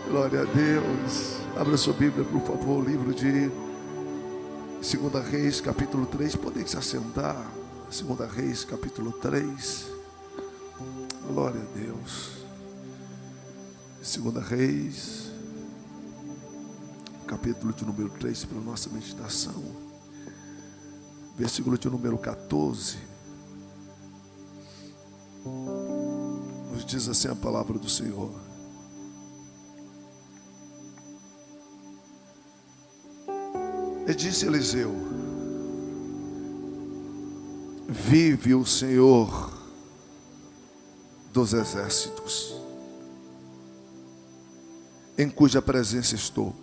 Glória a Deus. Abra sua Bíblia, por favor, o livro de 2 Reis, capítulo 3. Podem se assentar. 2 Reis, capítulo 3. Glória a Deus. 2 Reis, capítulo de número 3, para a nossa meditação. Versículo de número 14. Nos diz assim a palavra do Senhor. E disse Eliseu: vive o Senhor dos exércitos, em cuja presença estou,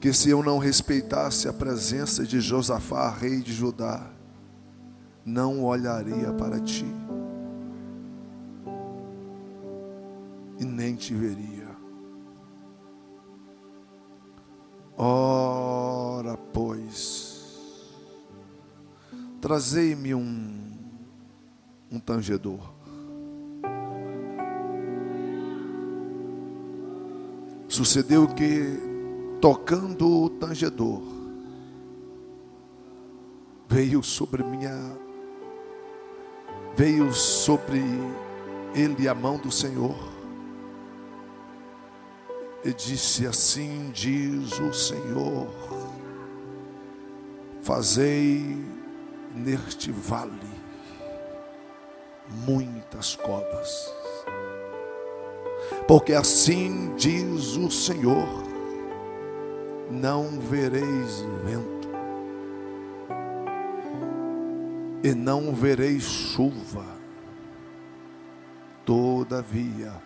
que se eu não respeitasse a presença de Josafá, rei de Judá, não olharia para ti e nem te veria. Ora, pois, trazei-me um tangedor. Sucedeu que, tocando o tangedor, veio sobre ele a mão do Senhor, e disse: assim diz o Senhor, fazei neste vale muitas covas, porque assim diz o Senhor, não vereis vento, e não vereis chuva, todavia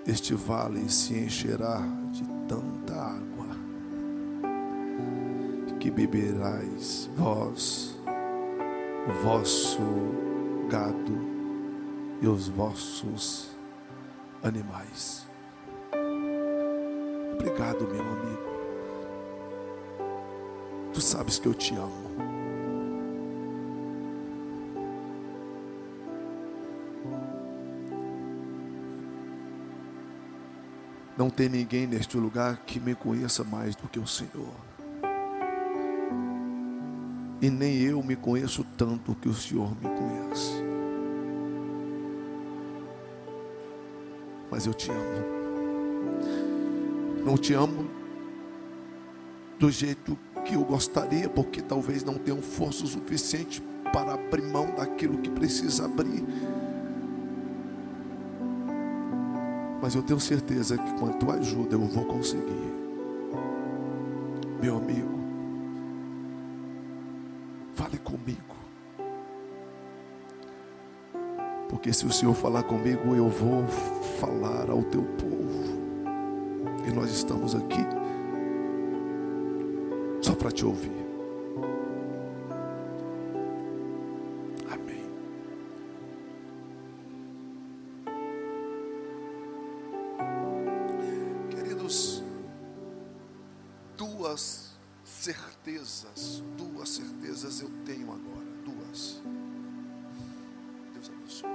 este vale se encherá de tanta água, que beberás vós, o vosso gado e os vossos animais. Obrigado, meu amigo. Tu sabes que eu te amo. Não tem ninguém neste lugar que me conheça mais do que o Senhor. E nem eu me conheço tanto que o Senhor me conhece. Mas eu te amo. Não te amo do jeito que eu gostaria, porque talvez não tenha força o suficiente para abrir mão daquilo que precisa abrir. Mas eu tenho certeza que com a tua ajuda eu vou conseguir. Meu amigo, fale comigo. Porque se o Senhor falar comigo, eu vou falar ao teu povo. E nós estamos aqui só para te ouvir. Amém. Queridos, duas certezas eu tenho agora. Duas. Deus abençoe.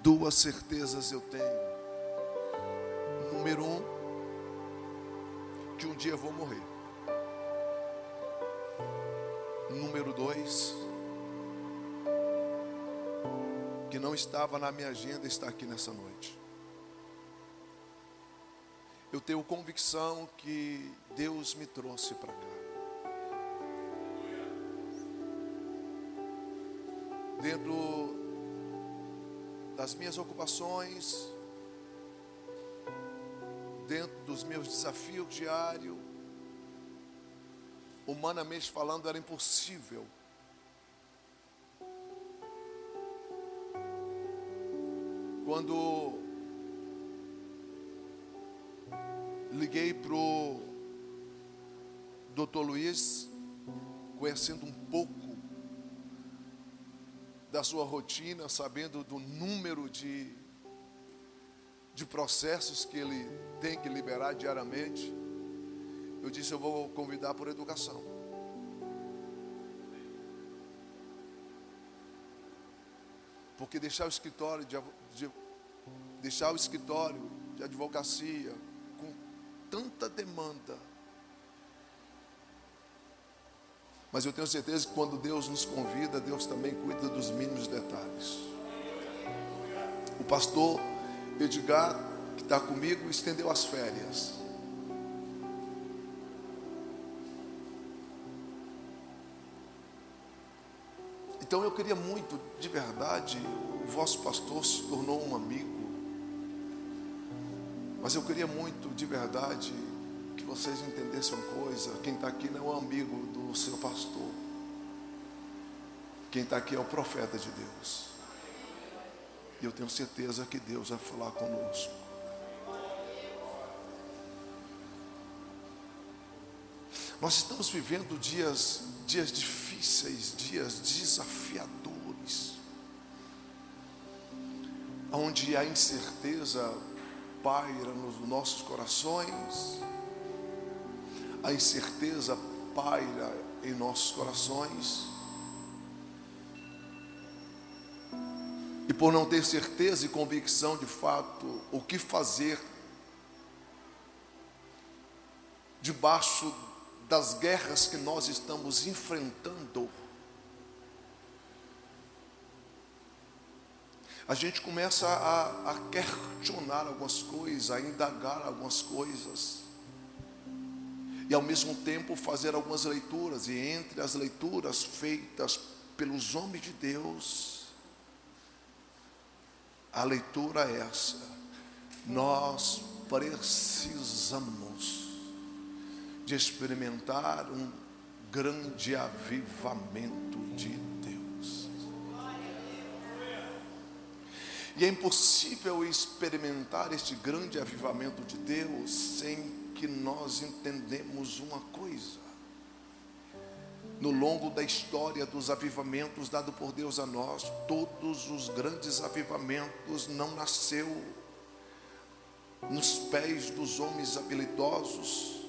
Duas certezas eu tenho. Número 1, que um dia eu vou morrer. Número 2, que não estava na minha agenda estar aqui nessa noite. Eu tenho convicção que Deus me trouxe para cá. Dentro das minhas ocupações, dentro dos meus desafios diários, humanamente falando, era impossível quando liguei pro Dr. Luiz, conhecendo um pouco da sua rotina, sabendo do número de processos que ele tem que liberar diariamente, eu disse: eu vou convidar por educação. Porque deixar o escritório deixar o escritório de advocacia com tanta demanda. Mas eu tenho certeza que quando Deus nos convida, Deus também cuida dos mínimos detalhes. O pastor Edgar, que está comigo, estendeu as férias. Então eu queria muito, de verdade, o vosso pastor se tornou um amigo. Mas eu queria muito, de verdade, que vocês entendessem uma coisa. Quem está aqui não é um amigo do seu pastor. Quem está aqui é o profeta de Deus. E eu tenho certeza que Deus vai falar conosco. Nós estamos vivendo dias difíceis, dias desafiadores, onde a incerteza paira nos nossos corações, a incerteza paira em nossos corações, e por não ter certeza e convicção de fato o que fazer debaixo das guerras que nós estamos enfrentando, a gente começa a questionar algumas coisas, a indagar algumas coisas, e ao mesmo tempo fazer algumas leituras, e entre as leituras feitas pelos homens de Deus, a leitura é essa: nós precisamos de experimentar um grande avivamento de Deus. E é impossível experimentar este grande avivamento de Deus sem que nós entendemos uma coisa. No longo da história dos avivamentos dado por Deus a nós, todos os grandes avivamentos não nasceu nos pés dos homens habilidosos,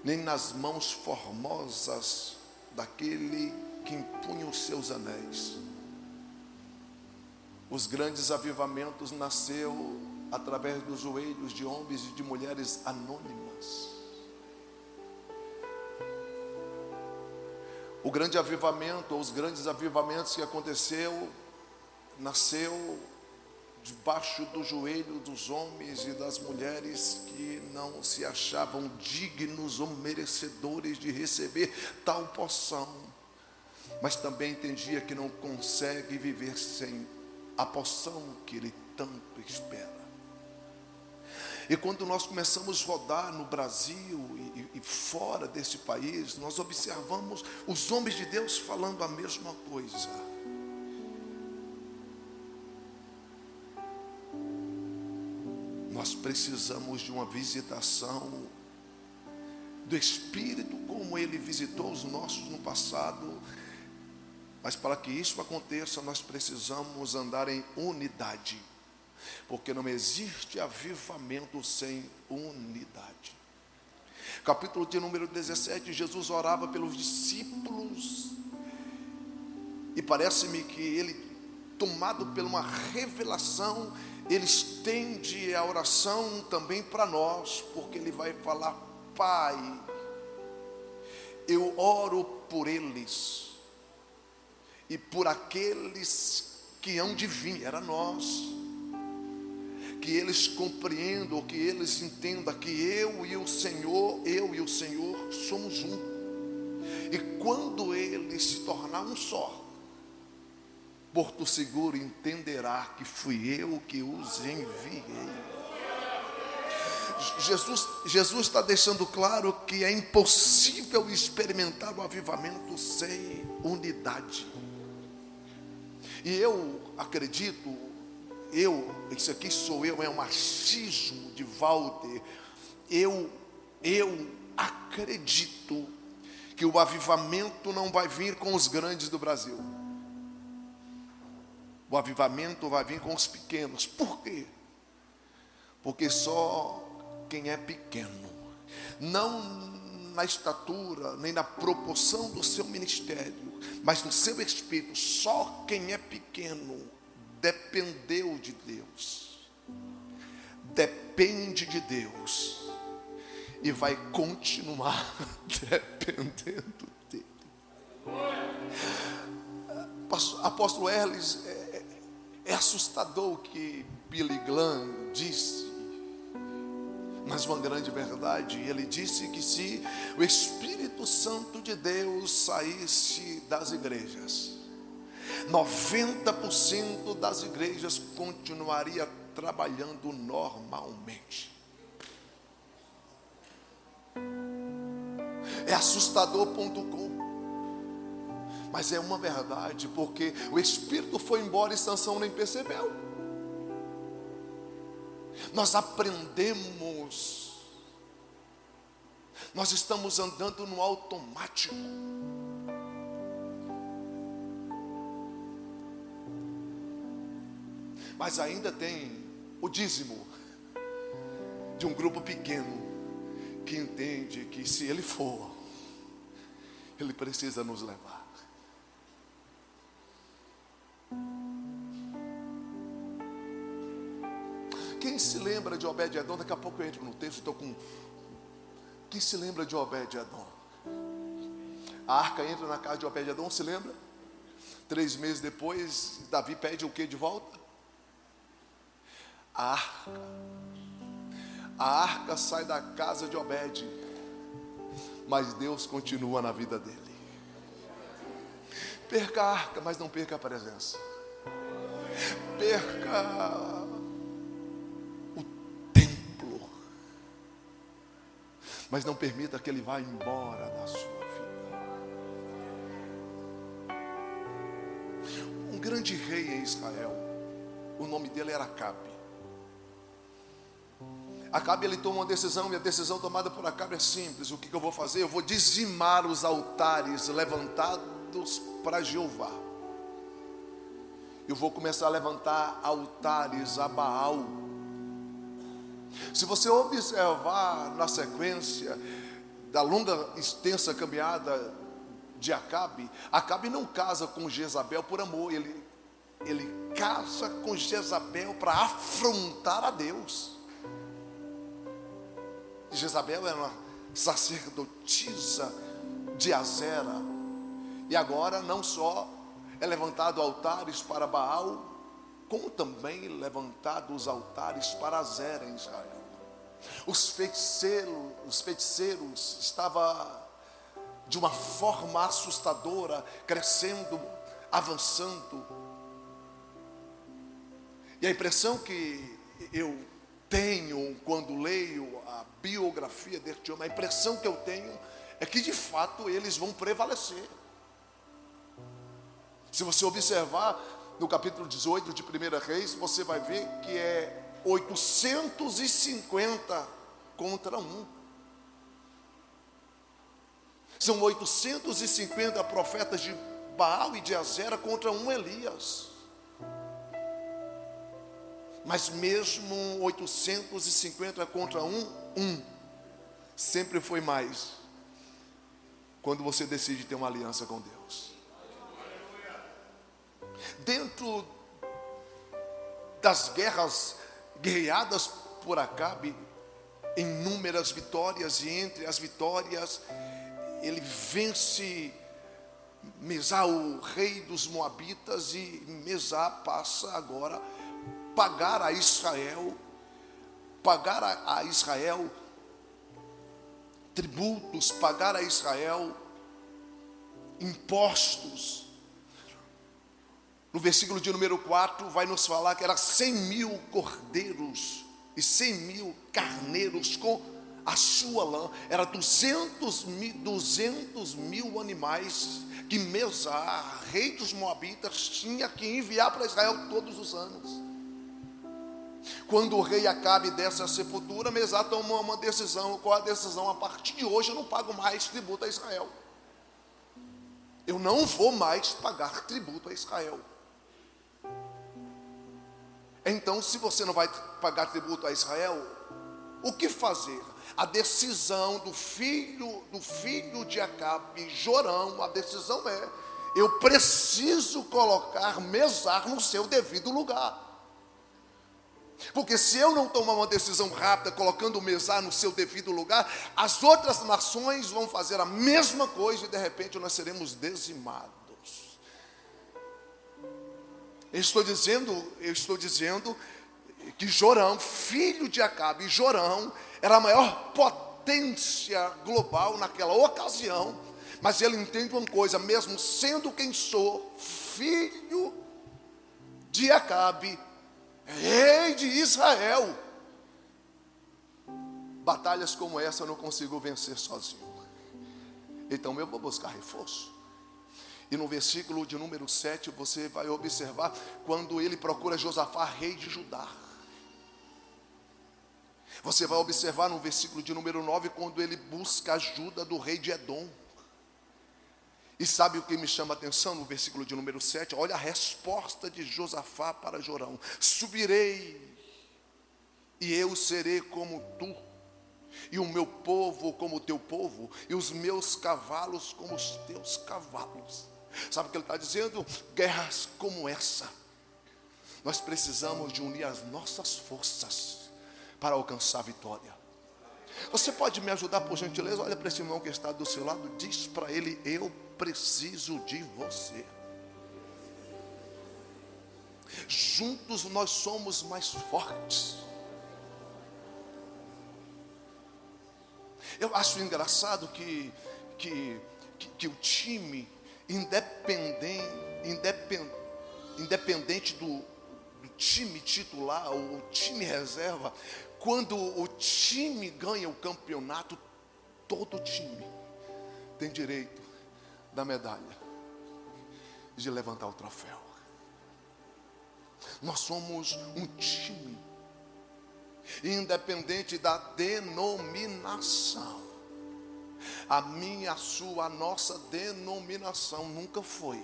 nem nas mãos formosas daquele que impunha os seus anéis. Os grandes avivamentos nasceu através dos joelhos de homens e de mulheres anônimas. O grande avivamento, ou os grandes avivamentos que nasceu debaixo do joelho dos homens e das mulheres que não se achavam dignos ou merecedores de receber tal porção, mas também entendia que não consegue viver sem a porção que ele tanto espera. E quando nós começamos a rodar no Brasil e fora desse país, nós observamos os homens de Deus falando a mesma coisa. Nós precisamos de uma visitação do Espírito, como Ele visitou os nossos no passado. Mas para que isso aconteça, nós precisamos andar em unidade, porque não existe avivamento sem unidade. Capítulo de número 17, Jesus orava pelos discípulos, e parece-me que ele, tomado por uma revelação, ele estende a oração também para nós, porque ele vai falar: Pai, eu oro por eles e por aqueles que hão de vir, era nós, que eles compreendam, que eles entendam que eu e o Senhor somos um, e quando ele se tornar um só, Porto Seguro entenderá que fui eu que os enviei. Jesus está deixando claro que é impossível experimentar o avivamento sem unidade. E eu acredito, isso aqui sou eu, é um achismo de Walter, eu acredito que o avivamento não vai vir com os grandes do Brasil. O avivamento vai vir com os pequenos. Por quê? Porque só quem é pequeno, não na estatura, nem na proporção do seu ministério, mas no seu espírito. Só quem é pequeno dependeu de Deus, depende de Deus e vai continuar dependendo dele. Apóstolo Herles, é assustador o que Billy Graham disse, mas uma grande verdade. Ele disse que se o Espírito Santo de Deus saísse das igrejas, 90% das igrejas continuaria trabalhando normalmente. É assustador.com, mas é uma verdade, porque o Espírito foi embora e Sansão nem percebeu. Nós aprendemos, nós estamos andando no automático. Mas ainda tem o dízimo de um grupo pequeno que entende que se ele for, ele precisa nos levar. Quem se lembra de Obed-Edom? Daqui a pouco eu entro no texto, estou com... Quem se lembra de Obed-Edom? A arca entra na casa de Obed-Edom, se lembra? 3 meses depois, Davi pede o que de volta? A arca. A arca sai da casa de Obed, mas Deus continua na vida dele. Perca a arca, mas não perca a presença. Perca o templo, mas não permita que ele vá embora da sua vida. Um grande rei em Israel, o nome dele era Acabe. Acabe, ele toma uma decisão, e a decisão tomada por Acabe é simples. O que eu vou fazer? Eu vou dizimar os altares levantados para Jeová. Eu vou começar a levantar altares a Baal. Se você observar na sequência da longa, extensa caminhada de Acabe, Acabe não casa com Jezabel por amor, ele casa com Jezabel para afrontar a Deus. Jezabel era uma sacerdotisa de Azera, e agora não só é levantado altares para Baal, como também levantados altares para Azera em Israel. Os feiticeiros estavam de uma forma assustadora, crescendo, avançando. E a impressão que eu tenho quando leio a biografia deste homem, a impressão que eu tenho é que de fato eles vão prevalecer. Se você observar no capítulo 18 de 1 Reis, você vai ver que é 850 contra 1. São 850 profetas de Baal e de Azera contra um Elias. Mas mesmo 850 contra um sempre foi mais quando você decide ter uma aliança com Deus. Dentro das guerras guerreadas por Acabe, inúmeras vitórias, e entre as vitórias ele vence Mesá, o rei dos Moabitas, e Mesá passa agora pagar a Israel tributos, pagar a Israel impostos. No versículo de número 4 vai nos falar que era 100.000 cordeiros e 100.000 carneiros com a sua lã. Era 200 mil animais que Mesá, rei dos Moabitas, tinha que enviar para Israel todos os anos. Quando o rei Acabe desce à sepultura, Mesá tomou uma decisão. Qual a decisão? A partir de hoje eu não pago mais tributo a Israel. Eu não vou mais pagar tributo a Israel. Então, se você não vai pagar tributo a Israel, o que fazer? A decisão do filho de Acabe, Jorão, a decisão é: eu preciso colocar Mesar no seu devido lugar. Porque se eu não tomar uma decisão rápida, colocando Mesar no seu devido lugar, as outras nações vão fazer a mesma coisa e de repente nós seremos dizimados. Eu estou dizendo que Jorão, filho de Acabe, Jorão era a maior potência global naquela ocasião, mas ele entende uma coisa: mesmo sendo quem sou, filho de Acabe, rei de Israel, batalhas como essa eu não consigo vencer sozinho. Então eu vou buscar reforço. E no versículo de número 7 você vai observar quando ele procura Josafá, rei de Judá. Você vai observar no versículo de número 9 quando ele busca ajuda do rei de Edom. E sabe o que me chama a atenção no versículo de número 7? Olha a resposta de Josafá para Jorão: subirei, e eu serei como tu, e o meu povo como o teu povo, e os meus cavalos como os teus cavalos. Sabe o que ele está dizendo? Guerras como essa, nós precisamos de unir as nossas forças para alcançar a vitória. Você pode me ajudar, por gentileza? Olha para esse irmão que está do seu lado, diz para ele: eu preciso de você. Juntos nós somos mais fortes. Eu acho engraçado que o time, independente do time titular ou time reserva, quando o time ganha o campeonato, todo time tem direito da medalha, de levantar o troféu. Nós somos um time, independente da denominação. A minha, a sua, a nossa denominação nunca foi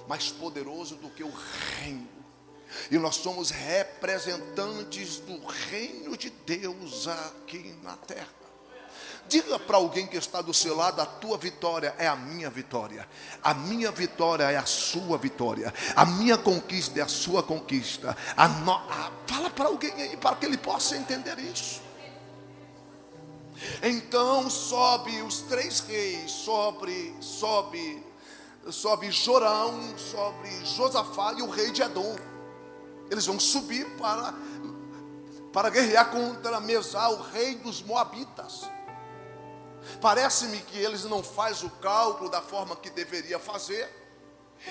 mais poderoso do que o reino. E nós somos representantes do reino de Deus aqui na terra. Diga para alguém que está do seu lado: a tua vitória é a minha vitória, a minha vitória é a sua vitória, a minha conquista é a sua conquista. Fala para alguém aí para que ele possa entender isso. Então sobe os três reis, sobe Jorão, sobe Josafá e o rei de Edom. Eles vão subir para guerrear contra Mesar, o rei dos Moabitas. Parece-me que eles não fazem o cálculo da forma que deveria fazer.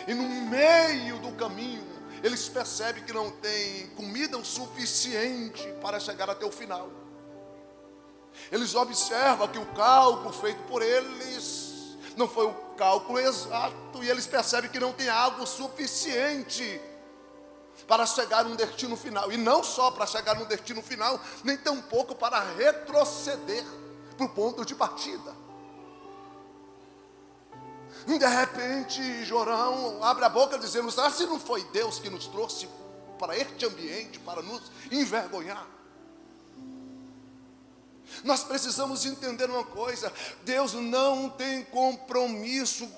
E no meio do caminho, eles percebem que não tem comida o suficiente para chegar até o final. Eles observam que o cálculo feito por eles não foi o cálculo exato. E eles percebem que não tem água suficiente para chegar no destino final. E não só para chegar no destino final, nem tampouco para retroceder para o ponto de partida. E de repente Jorão abre a boca dizendo: se não foi Deus que nos trouxe para este ambiente, para nos envergonhar. Nós precisamos entender uma coisa: Deus não tem compromisso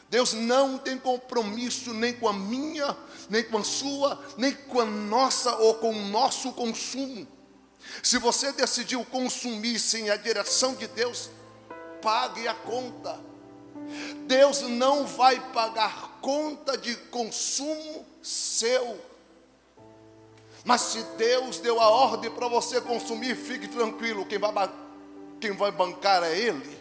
Deus não tem compromisso nem com a minha, nem com a sua, nem com a nossa ou com o nosso consumo. Se você decidiu consumir sem a direção de Deus, pague a conta. Deus não vai pagar conta de consumo seu. Mas se Deus deu a ordem para você consumir, fique tranquilo, quem vai bancar é Ele.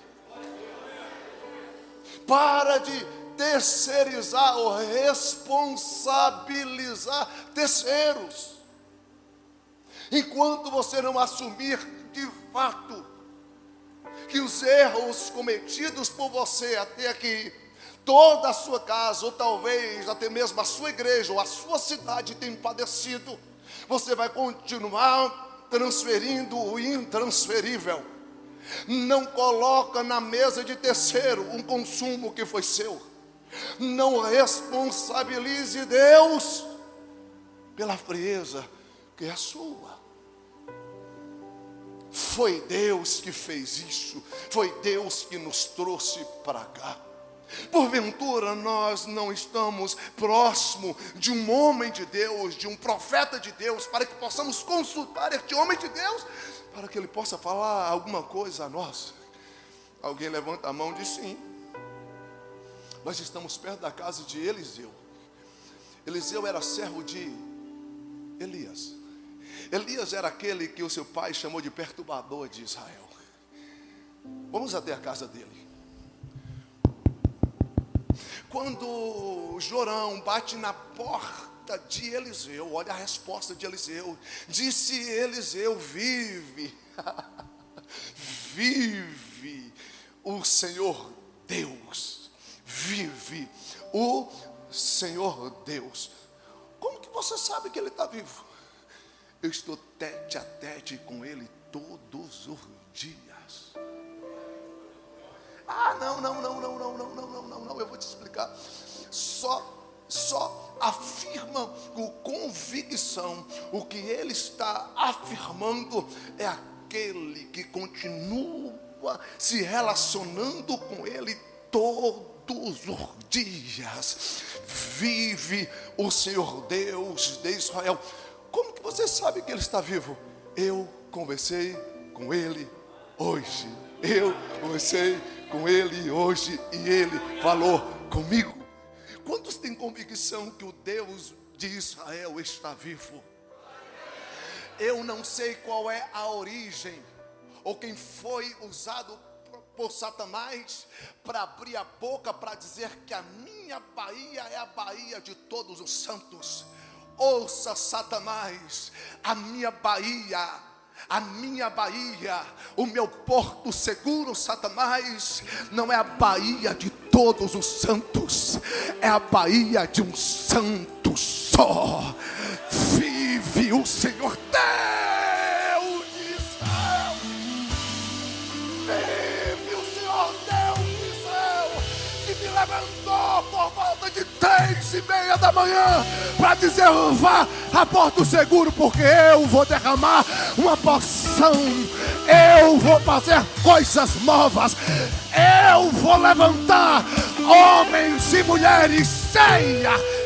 Para de terceirizar ou responsabilizar terceiros. Enquanto você não assumir de fato que os erros cometidos por você até aqui, toda a sua casa, ou talvez até mesmo a sua igreja ou a sua cidade tem padecido, você vai continuar transferindo o intransferível. Não coloca na mesa de terceiro um consumo que foi seu. Não responsabilize Deus. pela frieza que é sua. Foi Deus que fez isso, foi Deus que nos trouxe para cá. Porventura nós não estamos próximo de um homem de Deus, de um profeta de Deus, para que possamos consultar este homem de Deus, para que ele possa falar alguma coisa a nós? Alguém levanta a mão e diz sim. Nós estamos perto da casa de Eliseu. Eliseu era servo de Elias. Elias era aquele que o seu pai chamou de perturbador de Israel. Vamos até a casa dele. Quando Jorão bate na porta de Eliseu, olha a resposta de Eliseu. Disse Eliseu: vive, vive o Senhor Deus, vive o Senhor Deus. Como que você sabe que ele está vivo? Eu estou tete a tete com ele todos os dias. Não, eu vou te explicar. Só afirma com convicção. O que ele está afirmando é aquele que continua se relacionando com ele todos os dias. Vive o Senhor Deus de Israel. Como que você sabe que ele está vivo? Eu conversei com ele hoje. Eu conversei com ele hoje e ele falou comigo. Quantos têm convicção que o Deus de Israel está vivo? Eu não sei qual é a origem ou quem foi usado por Satanás para abrir a boca para dizer que a minha Bahia é a Bahia de todos os santos. Ouça, Satanás, a minha Bahia, o meu porto seguro, Satanás, não é a Bahia de todos os santos, é a Bahia de um santo só. Vive o Senhor Deus de Israel. Vive o Senhor Deus de Israel, que me levantou por volta de 3:30 da manhã para dizer: vá a porto seguro, porque eu vou derramar uma porção, eu vou fazer coisas novas, eu vou levantar homens e mulheres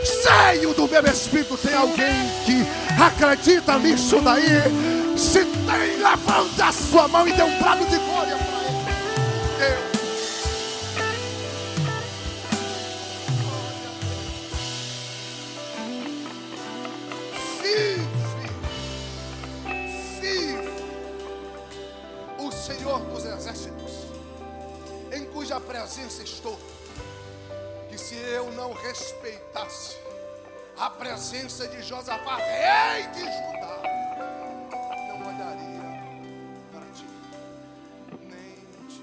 cheio do meu Espírito. Tem alguém que acredita nisso daí? Se tem, levante a sua mão e dê um brado de glória para ele. Senhor dos exércitos, em cuja presença estou, que se eu não respeitasse a presença de Josafá, rei de Judá, não olharia para ti, nem te.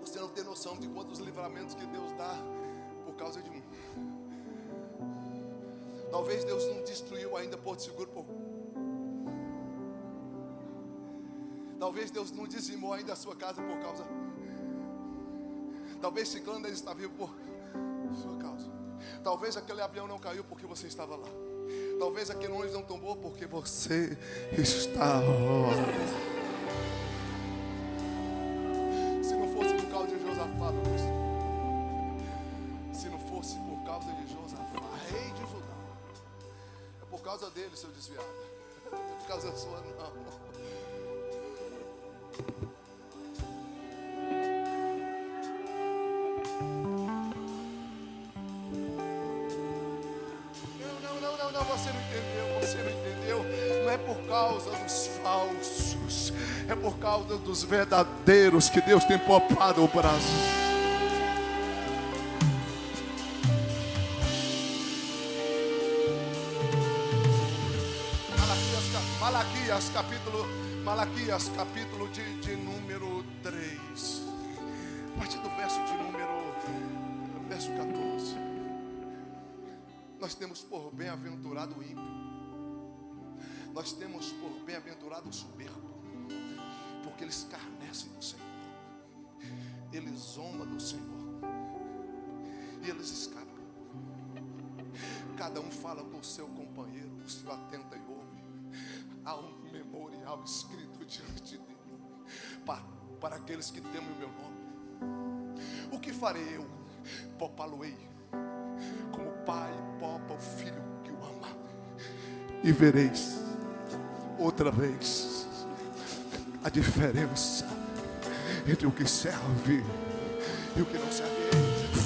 Você não tem noção de quantos livramentos que Deus dá por causa de mim. Talvez Deus não destruiu ainda Porto Seguro por... Talvez Deus não dizimou ainda a sua casa por causa. Talvez Ciclano ainda está vivo por sua causa. Talvez aquele avião não caiu porque você estava lá. Talvez aquele ônibus não tombou porque você estava lá. Se não fosse por causa de Josafá, se não fosse por causa de Josafá, rei de Judá, é por causa dele, seu desviado. Não é por causa sua, não. Não, você não entendeu. Não é por causa dos falsos, é por causa dos verdadeiros que Deus tem poupado o Brasil. Malaquias capítulo de número 3, a partir do verso 14. Nós temos por bem-aventurado o ímpio, nós temos por bem-aventurado o soberbo, porque eles escarnecem do Senhor, eles zombam do Senhor e eles escapam. Cada um fala com o seu companheiro, o Senhor atenta e ouve. Há um memorial escrito diante dele para aqueles que temem o meu nome. O que farei eu? Popá-lo-ei como o pai popa o filho que o ama. E vereis outra vez a diferença entre o que serve e o que não serve.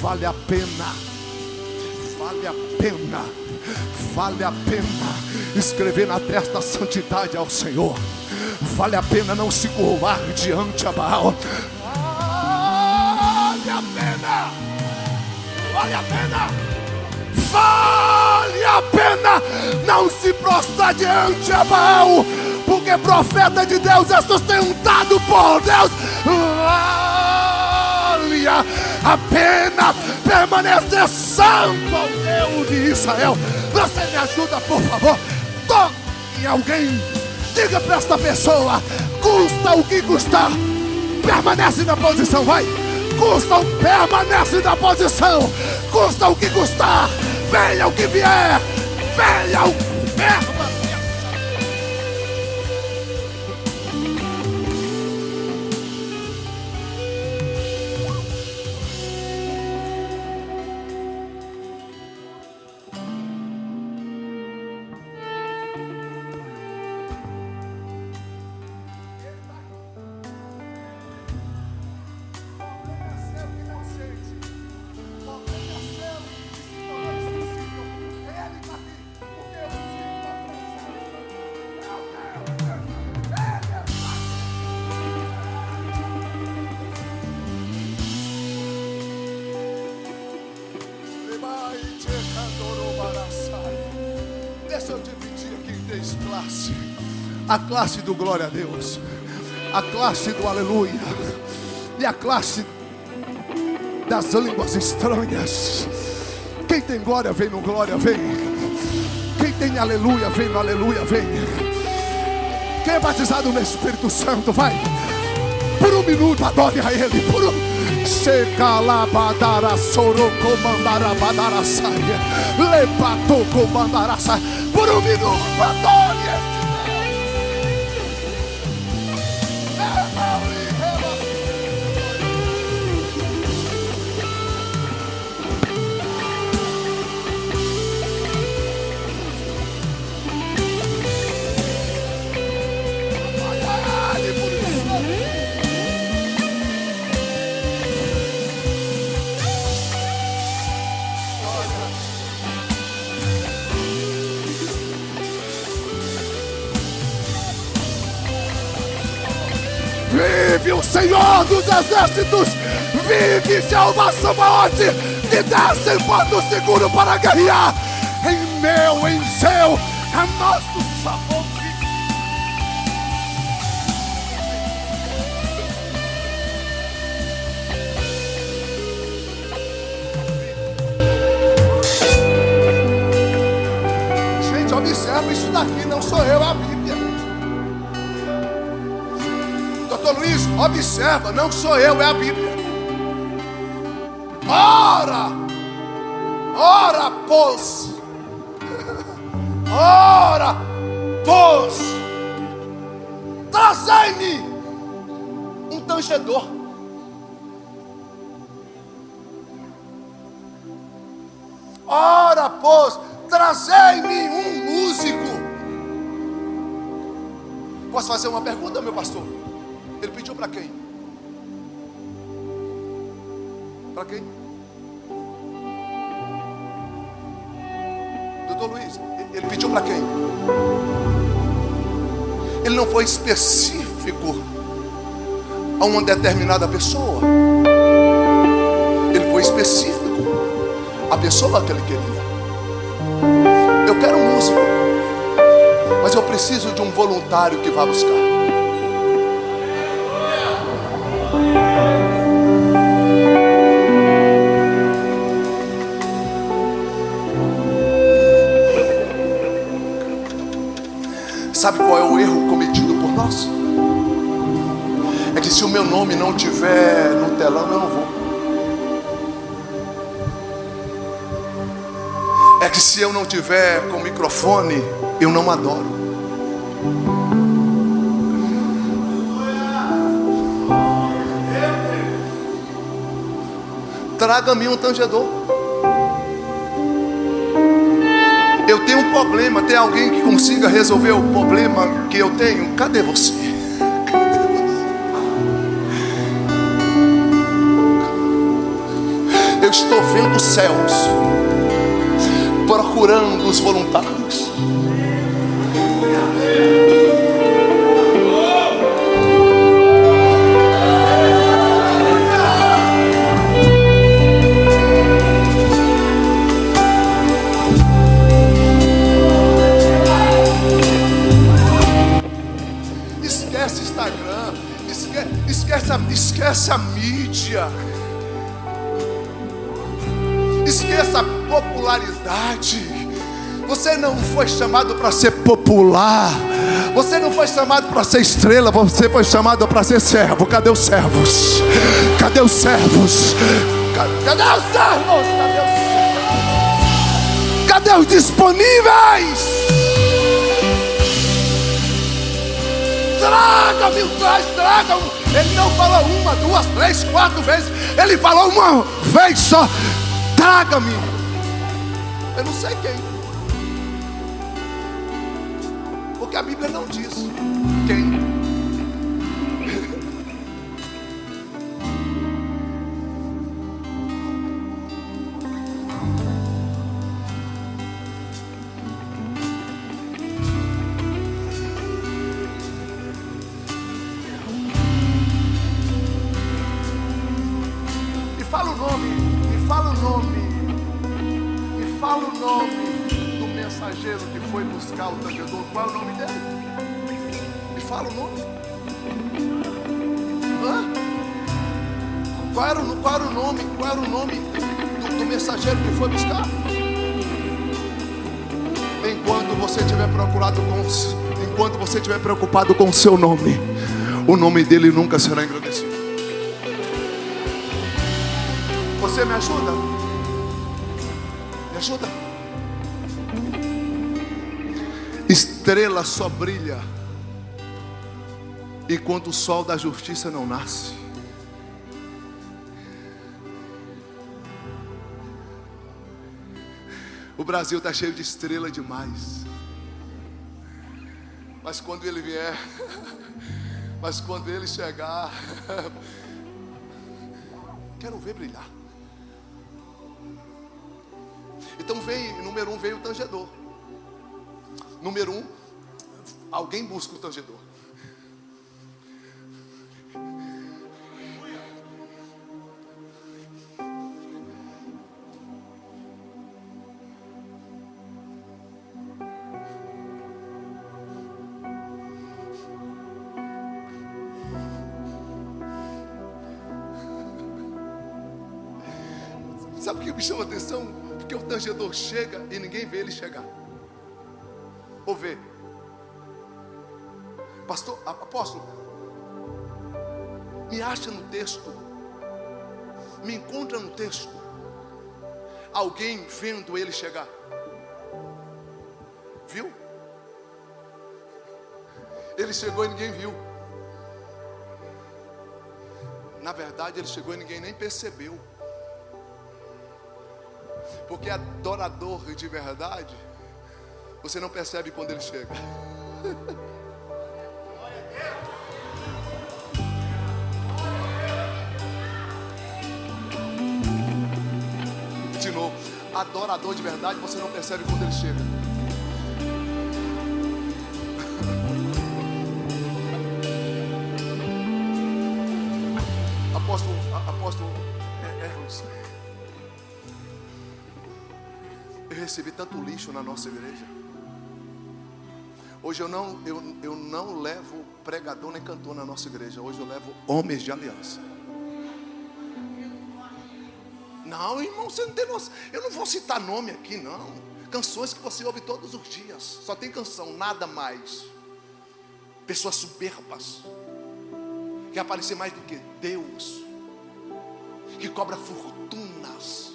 Vale a pena, vale a pena, vale a pena escrever na testa a santidade ao Senhor. Vale a pena não se curvar diante a Baal. Vale a pena, vale a pena, vale a pena não se prostrar diante a Baal, porque profeta de Deus é sustentado por Deus. Vale a pena permanecer santo ao Deus de Israel. Você me ajuda, por favor? Toque em alguém, diga para esta pessoa: custa o que custar, permanece na posição, vai. Custa o permanece na posição, custa o que custar, venha o que vier, venha o permaneça. Deixa eu dividir aqui em três classes: a classe do glória a Deus, a classe do aleluia e a classe das línguas estranhas. Quem tem glória vem no glória, vem. Quem tem aleluia vem no aleluia, vem. Quem é batizado no Espírito Santo, vai. Por um minuto adore a Ele. Por um Shekalabadara Soroko Mandara Badara Saia Lepatoko Mandara Saia. Por um minuto adore Vive o Senhor dos Exércitos, vive Jeová Sabaoth, que desce em porto seguro para guerrear. Em meu, em seu, é nosso favor. Gente, observa isso daqui, não sou eu, é a Bíblia. Doutor Luiz, observa, não sou eu, é a Bíblia. Ora, pois, ora, pois, trazei-me um tangedor. Ora, pois, trazei-me um músico. Posso fazer uma pergunta, meu pastor? Ele pediu para quem? Para quem? Doutor Luiz, ele pediu para quem? Ele não foi específico a uma determinada pessoa. Ele foi específico à pessoa que ele queria. Eu quero um músico, mas eu preciso de um voluntário que vá buscar. Sabe qual é o erro cometido por nós? É que se o meu nome não tiver no telão, eu não vou. que se eu não tiver com o microfone, eu não adoro. Traga-me um tangedor. Eu tenho um problema. Tem alguém que consiga resolver o problema que eu tenho? Cadê você? Eu estou vendo os céus procurando os voluntários. Esquece Instagram, esquece a mídia. Esqueça a popularidade. Você não foi chamado para ser popular. Você não foi chamado para ser estrela. Você foi chamado para ser servo. Cadê os servos? Cadê os servos? Cadê os servos? Cadê os disponíveis? Traga-me, traga-me. Ele não falou uma, duas, três, quatro vezes. Ele falou uma vez só. Traga-me. Eu não sei quem, porque a Bíblia não diz quem. Me fala o nome. Me fala o nome do mensageiro que foi buscar o tangedor. Qual é o nome dele? Me fala o nome. Hã? Qual era o nome do mensageiro que foi buscar? Enquanto você estiver preocupado com o seu nome, o nome dele nunca será engrandecido. Você me ajuda? Me ajuda? Estrela só brilha enquanto o sol da justiça não nasce. O Brasil está cheio de estrela demais. Mas quando ele vier, mas quando ele chegar, quero ver brilhar. Então número 1 veio o tangedor. Número 1, alguém busca o tangedor. Sabe o que me chama a atenção? Porque o tangedor chega e ninguém vê ele chegar. Ou vê? Pastor, apóstolo, me acha no texto, me encontra no texto alguém vendo ele chegar. Viu? Ele chegou e ninguém viu. Na verdade, ele chegou e ninguém nem percebeu. Porque adorador de verdade, você não percebe quando ele chega. De novo, adorador de verdade, você não percebe quando ele chega. Apóstolo Hermes, eu recebi tanto lixo na nossa igreja. Hoje eu não levo pregador nem cantor na nossa igreja. Hoje eu levo homens de aliança. Não, irmão, você não tem noção. Eu não vou citar nome aqui, não. Canções que você ouve todos os dias. Só tem canção, nada mais. Pessoas soberbas, que aparecem mais do que Deus, que cobra fortunas,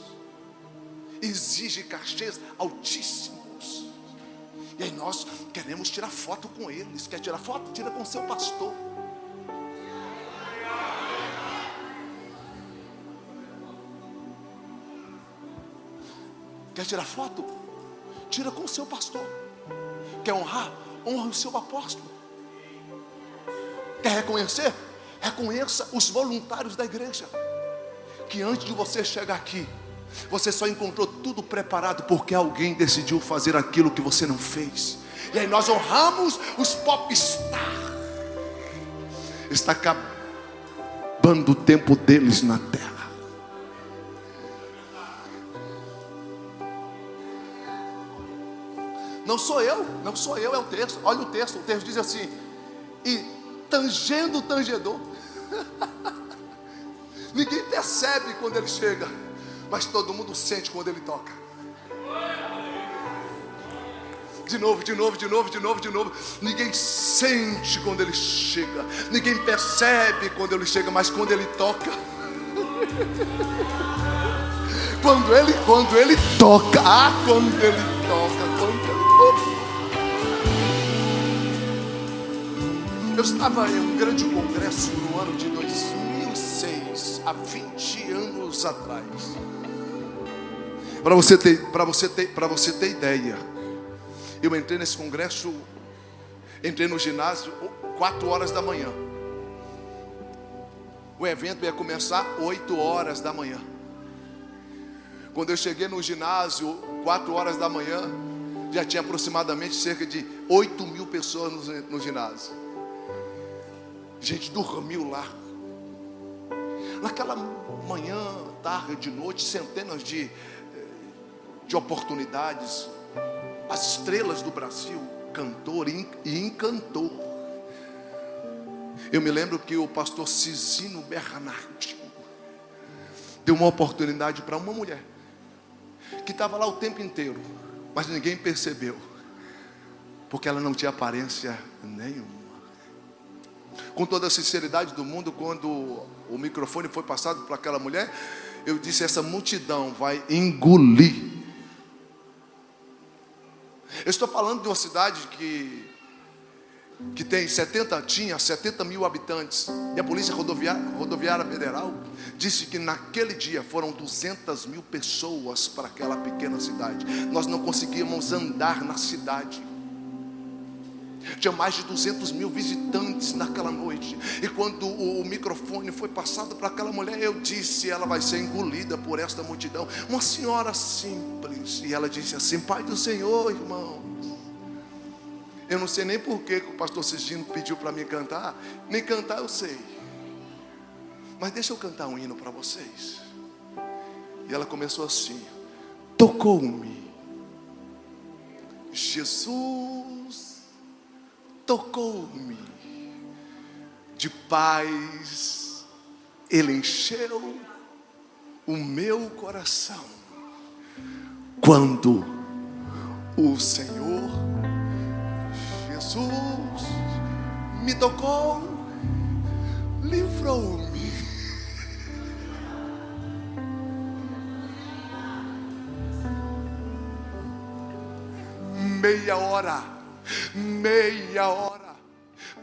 exige cachês altíssimos. E aí nós queremos tirar foto com eles. Quer tirar foto? Tira com o seu pastor. Quer tirar foto? Tira com o seu pastor. Quer honrar? Honra o seu apóstolo. Quer reconhecer? Reconheça os voluntários da igreja, que antes de você chegar aqui, você só encontrou tudo preparado porque alguém decidiu fazer aquilo que você não fez. E aí nós honramos os popstars. Está acabando o tempo deles na terra. Não sou eu, é o texto. Olha o texto diz assim: e tangendo o tangedor. Ninguém percebe quando ele chega, mas todo mundo sente quando ele toca. De novo. Ninguém sente quando ele chega, ninguém percebe quando ele chega, mas quando ele toca. Quando ele toca, quando ele toca. Eu estava em um grande congresso no ano de 2006, há 20 anos atrás. Para você ter ideia, eu entrei nesse congresso, entrei no ginásio 4 horas da manhã. O evento ia começar 8 horas da manhã. Quando eu cheguei no ginásio 4 horas da manhã, já tinha aproximadamente cerca de 8.000 pessoas no ginásio. Gente dormiu lá. Naquela manhã, tarde, noite, centenas de oportunidades. As estrelas do Brasil cantou e encantou. Eu me lembro que o pastor Cisino Bernardi deu uma oportunidade para uma mulher que estava lá o tempo inteiro, mas ninguém percebeu, porque ela não tinha aparência nenhuma. Com toda a sinceridade do mundo, quando o microfone foi passado para aquela mulher, eu disse: essa multidão vai engolir. Eu estou falando de uma cidade que tinha 70 mil habitantes. E a Polícia Rodoviária Federal disse que naquele dia foram 200 mil pessoas para aquela pequena cidade. Nós não conseguíamos andar na cidade. Tinha mais de 200 mil visitantes naquela noite. E quando o microfone foi passado para aquela mulher, eu disse: ela vai ser engolida por esta multidão. Uma senhora simples. E ela disse assim: Pai do Senhor, irmãos, eu não sei nem por que o pastor Cisino pediu para mim cantar. Nem cantar eu sei, mas deixa eu cantar um hino para vocês. E ela começou assim: tocou-me Jesus, tocou-me de paz, Ele encheu o meu coração. Quando o Senhor Jesus me tocou, livrou-me. Meia hora,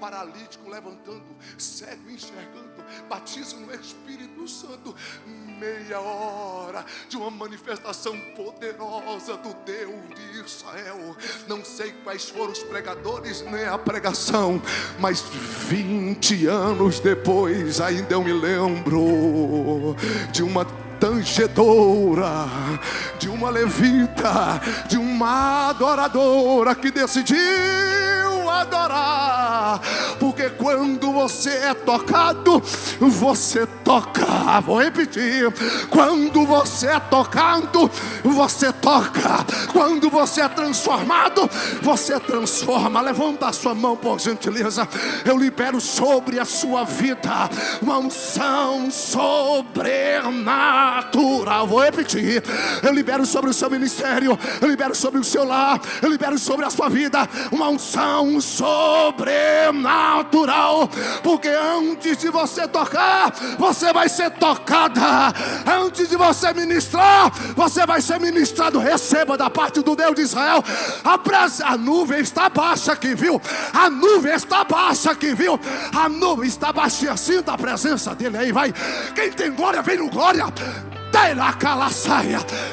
paralítico levantando, cego enxergando, batismo no Espírito Santo. Meia hora de uma manifestação poderosa do Deus de Israel. Não sei quais foram os pregadores nem a pregação, mas 20 anos depois ainda eu me lembro de uma tangedora, de uma levita, de uma adoradora que decidiu adorar. Porque quando você é tocado, você toca. Vou repetir: quando você é tocado, você toca. Quando você é transformado, você transforma. Levanta a sua mão, por gentileza. Eu libero sobre a sua vida uma unção sobrenatural. Vou repetir: eu libero sobre o seu ministério, eu libero sobre o seu lar, eu libero sobre a sua vida uma unção sobrenatural. sobrenatural, porque antes de você tocar, você vai ser tocada. Antes de você ministrar, você vai ser ministrado. Receba da parte do Deus de Israel. A nuvem está baixa aqui, viu? A nuvem está baixa aqui, viu? A nuvem está baixinha. Sinta a presença dele aí, vai. Quem tem glória, vem no glória.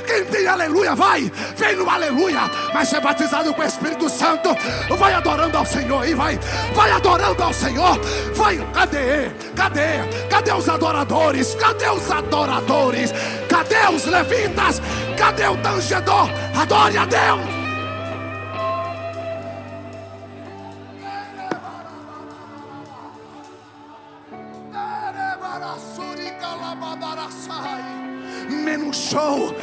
Quem tem aleluia, vai. Vem no aleluia. Vai ser batizado com o Espírito Santo. Vai adorando ao Senhor aí, vai. Vai adorando ao Senhor. Vai, cadê os adoradores? Cadê os adoradores? Cadê os levitas? Cadê o tangedor? Adore a Deus. Menos show,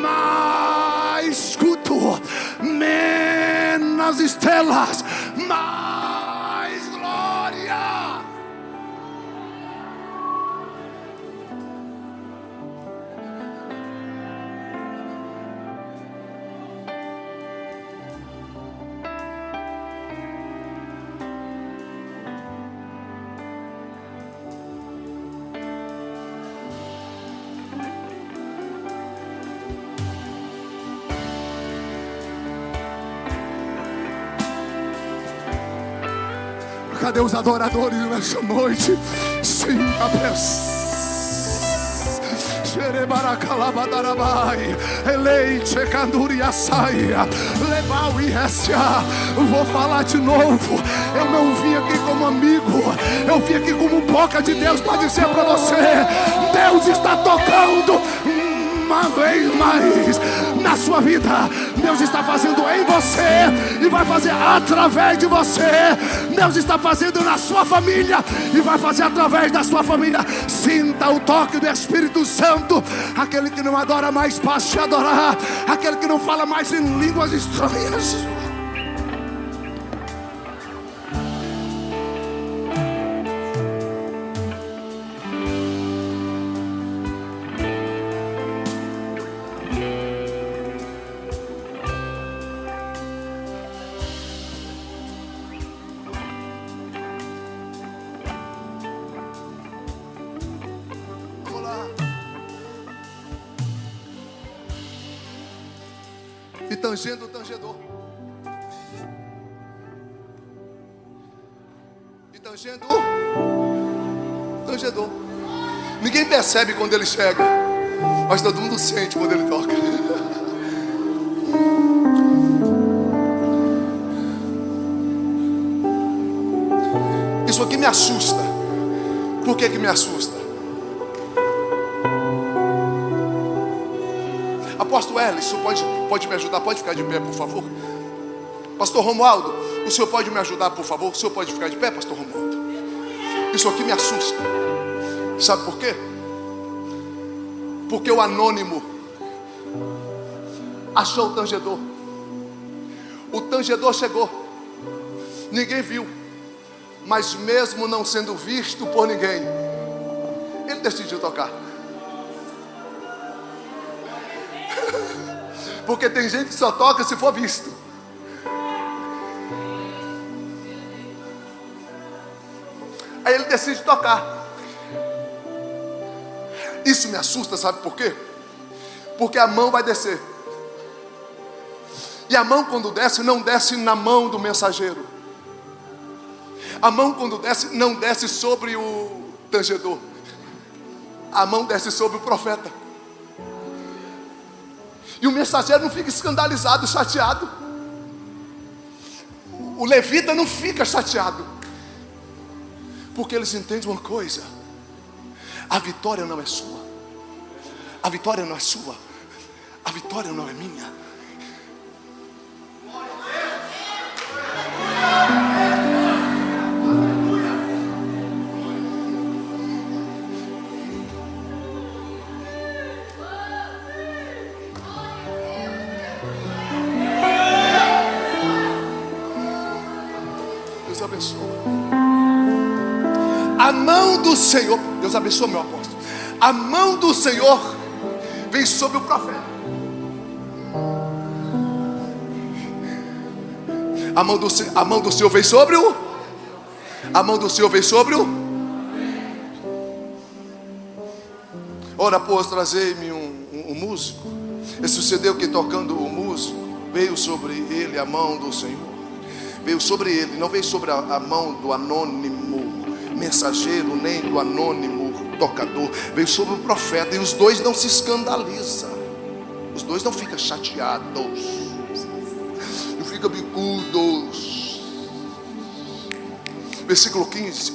mais culto, menos estrelas, mais glória. Cadê os adoradores nessa noite? Sim, a presença. Vou falar de novo. Eu não vim aqui como amigo, eu vim aqui como boca de Deus para dizer para você: Deus está tocando uma vez mais na sua vida. Deus está fazendo em você e vai fazer através de você. Deus está fazendo na sua família e vai fazer através da sua família. Sinta o toque do Espírito Santo. Aquele que não adora mais, passe a adorar. Aquele que não fala mais em línguas estranhas. E tangendo o tangedor. E tangendo o tangedor. Ninguém percebe quando ele chega, mas todo mundo sente quando ele toca. Isso aqui me assusta. Por que me assusta? Apóstolo Erlis, o senhor pode me ajudar? Pode ficar de pé, por favor? Pastor Romualdo, o senhor pode me ajudar, por favor? O senhor pode ficar de pé, pastor Romualdo? Isso aqui me assusta. Sabe por quê? Porque o anônimo achou o tangedor. O tangedor chegou. Ninguém viu. Mas mesmo não sendo visto por ninguém, ele decidiu tocar. Porque tem gente que só toca se for visto. Aí ele decide tocar. Isso me assusta, sabe por quê? Porque a mão vai descer. E a mão quando desce, não desce na mão do mensageiro. A mão quando desce, não desce sobre o tangedor. A mão desce sobre o profeta. E o mensageiro não fica escandalizado, chateado. O levita não fica chateado. Porque eles entendem uma coisa: a vitória não é sua. A vitória não é sua. A vitória não é minha. Deus abençoe. A mão do Senhor, Deus abençoe, meu apóstolo. A mão do Senhor vem sobre o profeta. A mão do Senhor vem sobre o. A mão do Senhor veio sobre o. Ora, pois, trazei-me um músico. E sucedeu que, tocando o músico, veio sobre ele a mão do Senhor. Veio sobre ele, não veio sobre a mão do anônimo mensageiro, nem do anônimo tocador. Veio sobre o profeta. E os dois não se escandalizam. Os dois não ficam chateados. Não ficam bicudos. Versículo 15.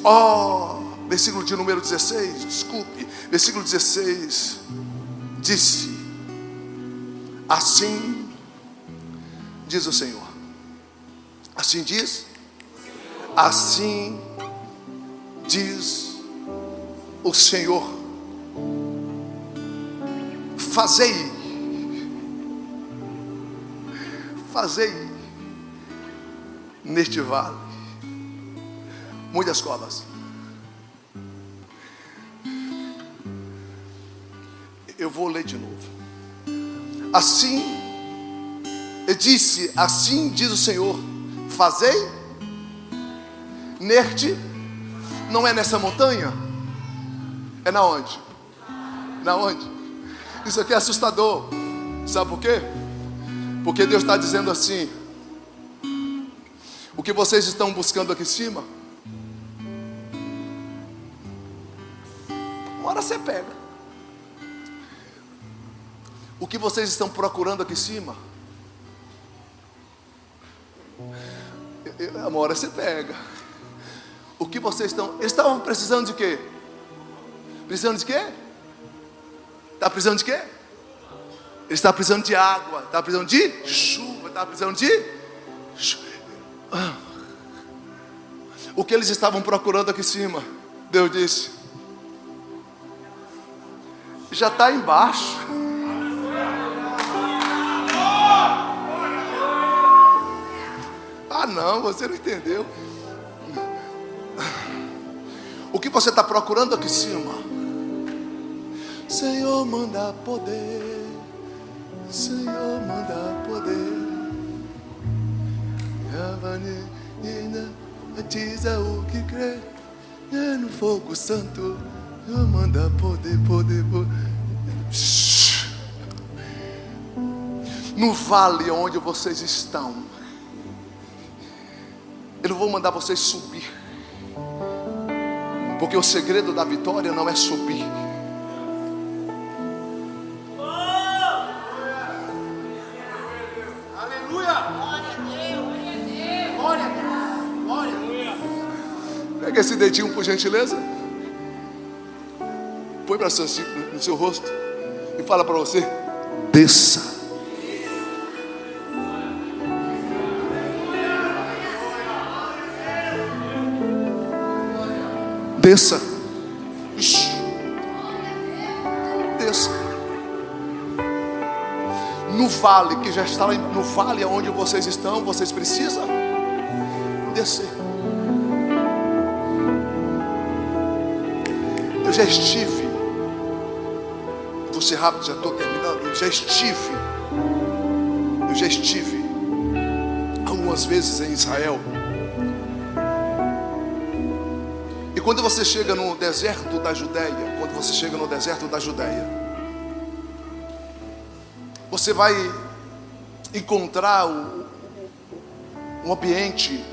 Versículo de número 16. Desculpe. Versículo 16. Disse: assim diz o Senhor. Assim diz. Assim diz o Senhor: fazei neste vale muitas covas. Eu vou ler de novo. Assim, ele disse: assim diz o Senhor: fazei neste. Não é nessa montanha? É na onde? Na onde? Isso aqui é assustador. Sabe por quê? Porque Deus está dizendo assim: o que vocês estão buscando aqui em cima, uma hora você pega. O que vocês estão procurando aqui em cima, uma hora você pega. O que vocês estão... Eles estavam precisando de quê? Precisando de quê? Está precisando de quê? Ele está precisando de água. Está precisando de chuva. Está precisando de... O que eles estavam procurando aqui em cima, Deus disse: já está embaixo. Ah não, você não entendeu. O que você está procurando aqui em cima? Senhor, manda poder. Senhor, manda poder. Diz o que crê. No fogo santo. Manda poder, poder, poder. No vale onde vocês estão, eu não vou mandar vocês subir, porque o segredo da vitória não é subir. Aleluia! Glória a Deus! Glória a Deus! Pega esse dedinho por gentileza. Põe para no seu rosto e fala para você: desça. Desça. Desça. No vale que já está no vale aonde vocês estão, vocês precisam descer. Eu já estive. Vou ser rápido, já estou terminando. Eu já estive algumas vezes em Israel. Quando você chega no deserto da Judéia, você vai encontrar um ambiente,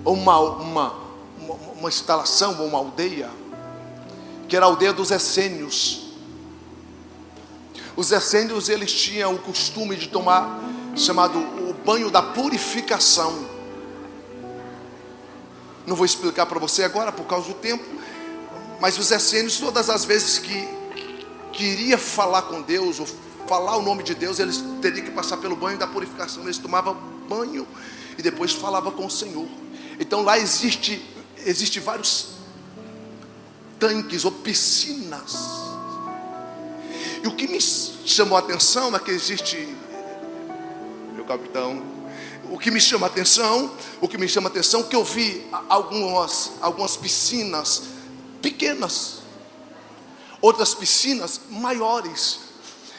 uma instalação, uma aldeia, que era a aldeia dos essênios. Os essênios, eles tinham o costume de tomar, chamado o banho da purificação. Não vou explicar para você agora por causa do tempo, mas os essênios, todas as vezes que queria falar com Deus ou falar o nome de Deus, eles teriam que passar pelo banho da purificação. Eles tomavam banho e depois falavam com o Senhor. Então lá existe vários tanques ou piscinas. E o que me chamou a atenção é que existe, meu capitão, o que me chama a atenção, que eu vi algumas piscinas pequenas, outras piscinas maiores.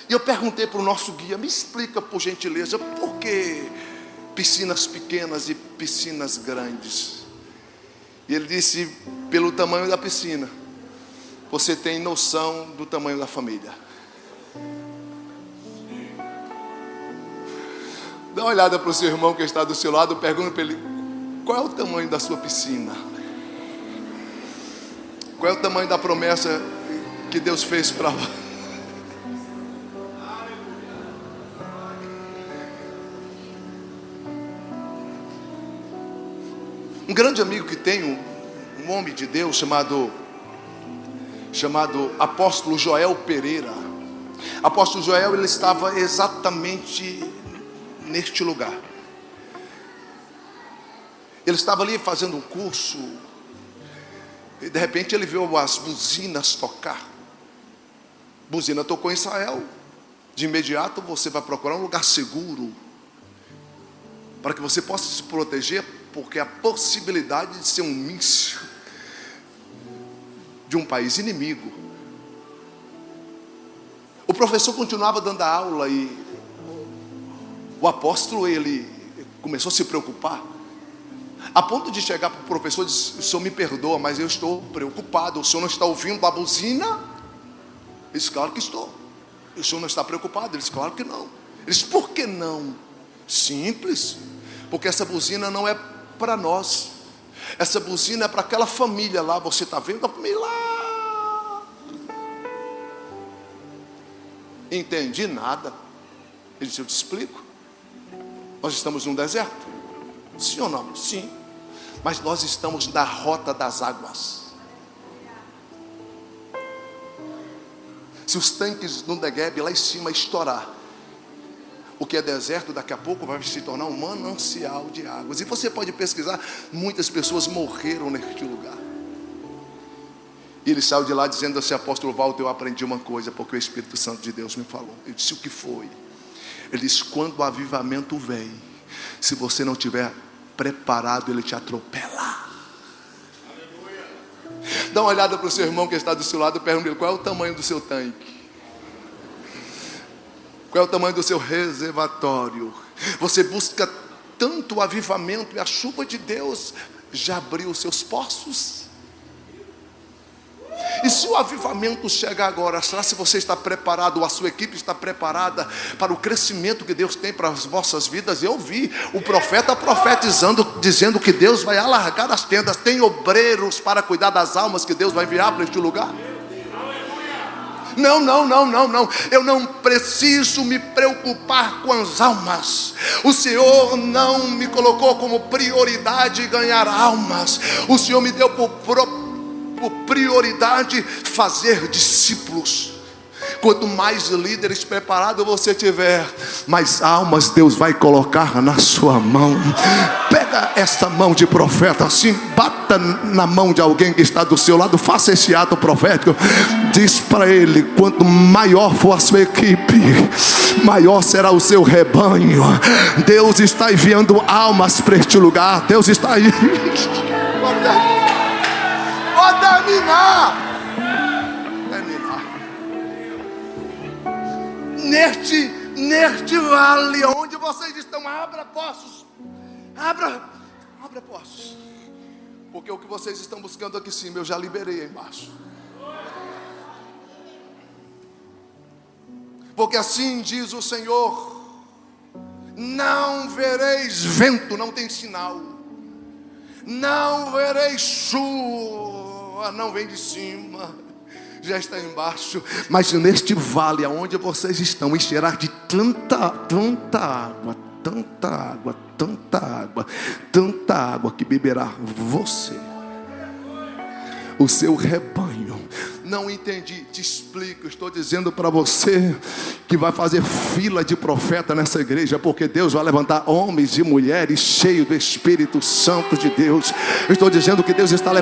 E eu perguntei para o nosso guia: me explica por gentileza, por que piscinas pequenas e piscinas grandes? E ele disse: pelo tamanho da piscina, você tem noção do tamanho da família. Dá uma olhada para o seu irmão que está do seu lado, pergunta para ele: qual é o tamanho da sua piscina? Qual é o tamanho da promessa que Deus fez para você? Um grande amigo que tenho, um homem de Deus chamado apóstolo Joel Pereira. Apóstolo Joel, ele estava exatamente neste lugar. Ele estava ali fazendo um curso, e de repente ele viu as buzinas tocar. Buzina tocou em Israel. De imediato você vai procurar um lugar seguro, para que você possa se proteger, porque a possibilidade de ser um míssil de um país inimigo. O professor continuava dando a aula e o apóstolo, ele começou a se preocupar, a ponto de chegar para o professor e dizer: o senhor me perdoa, mas eu estou preocupado. O senhor não está ouvindo a buzina? Ele disse: claro que estou. E o senhor não está preocupado? Ele disse: claro que não. Ele disse: por que não? Simples, porque essa buzina não é para nós. Essa buzina é para aquela família lá. Você está vendo a família lá? Entendi nada. Ele disse: eu te explico. Nós estamos num deserto. Sim ou não? Sim. Mas nós estamos na rota das águas. Se os tanques no Negueb lá em cima estourar, o que é deserto daqui a pouco vai se tornar um manancial de águas. E você pode pesquisar, muitas pessoas morreram neste lugar. E ele saiu de lá dizendo assim: apóstolo Walter, eu aprendi uma coisa, porque o Espírito Santo de Deus me falou. Eu disse: o que foi? Ele disse: quando o avivamento vem, se você não tiver preparado, ele te atropela. Aleluia. Dá uma olhada para o seu irmão que está do seu lado e pergunta ele: qual é o tamanho do seu tanque? Qual é o tamanho do seu reservatório? Você busca tanto o avivamento, e a chuva de Deus já abriu os seus poços? E se o avivamento chegar agora, será se você está preparado, a sua equipe está preparada para o crescimento que Deus tem para as vossas vidas? Eu vi o profeta profetizando, dizendo que Deus vai alargar as tendas. Tem obreiros para cuidar das almas que Deus vai enviar para este lugar. Não. Eu não preciso me preocupar com as almas. O Senhor não me colocou como prioridade ganhar almas. O Senhor me deu por prioridade fazer discípulos. Quanto mais líderes preparados você tiver, mais almas Deus vai colocar na sua mão. Pega esta mão de profeta assim, bata na mão de alguém que está do seu lado, faça esse ato profético. Diz para ele: quanto maior for a sua equipe, maior será o seu rebanho. Deus está enviando almas para este lugar. Deus está aí. Vou terminar. Neste vale onde vocês estão, abra poços. Abra poços. Porque o que vocês estão buscando aqui em cima, eu já liberei aí embaixo. Porque assim diz o Senhor: não vereis vento, não tem sinal. Não vereis chuva, não vem de cima, já está embaixo. Mas neste vale aonde vocês estão, encherá de tanta água que beberá você, o seu rebanho. Não entendi, te explico. Estou dizendo para você que vai fazer fila de profeta nessa igreja, porque Deus vai levantar homens e mulheres cheios do Espírito Santo de Deus. Estou dizendo que Deus está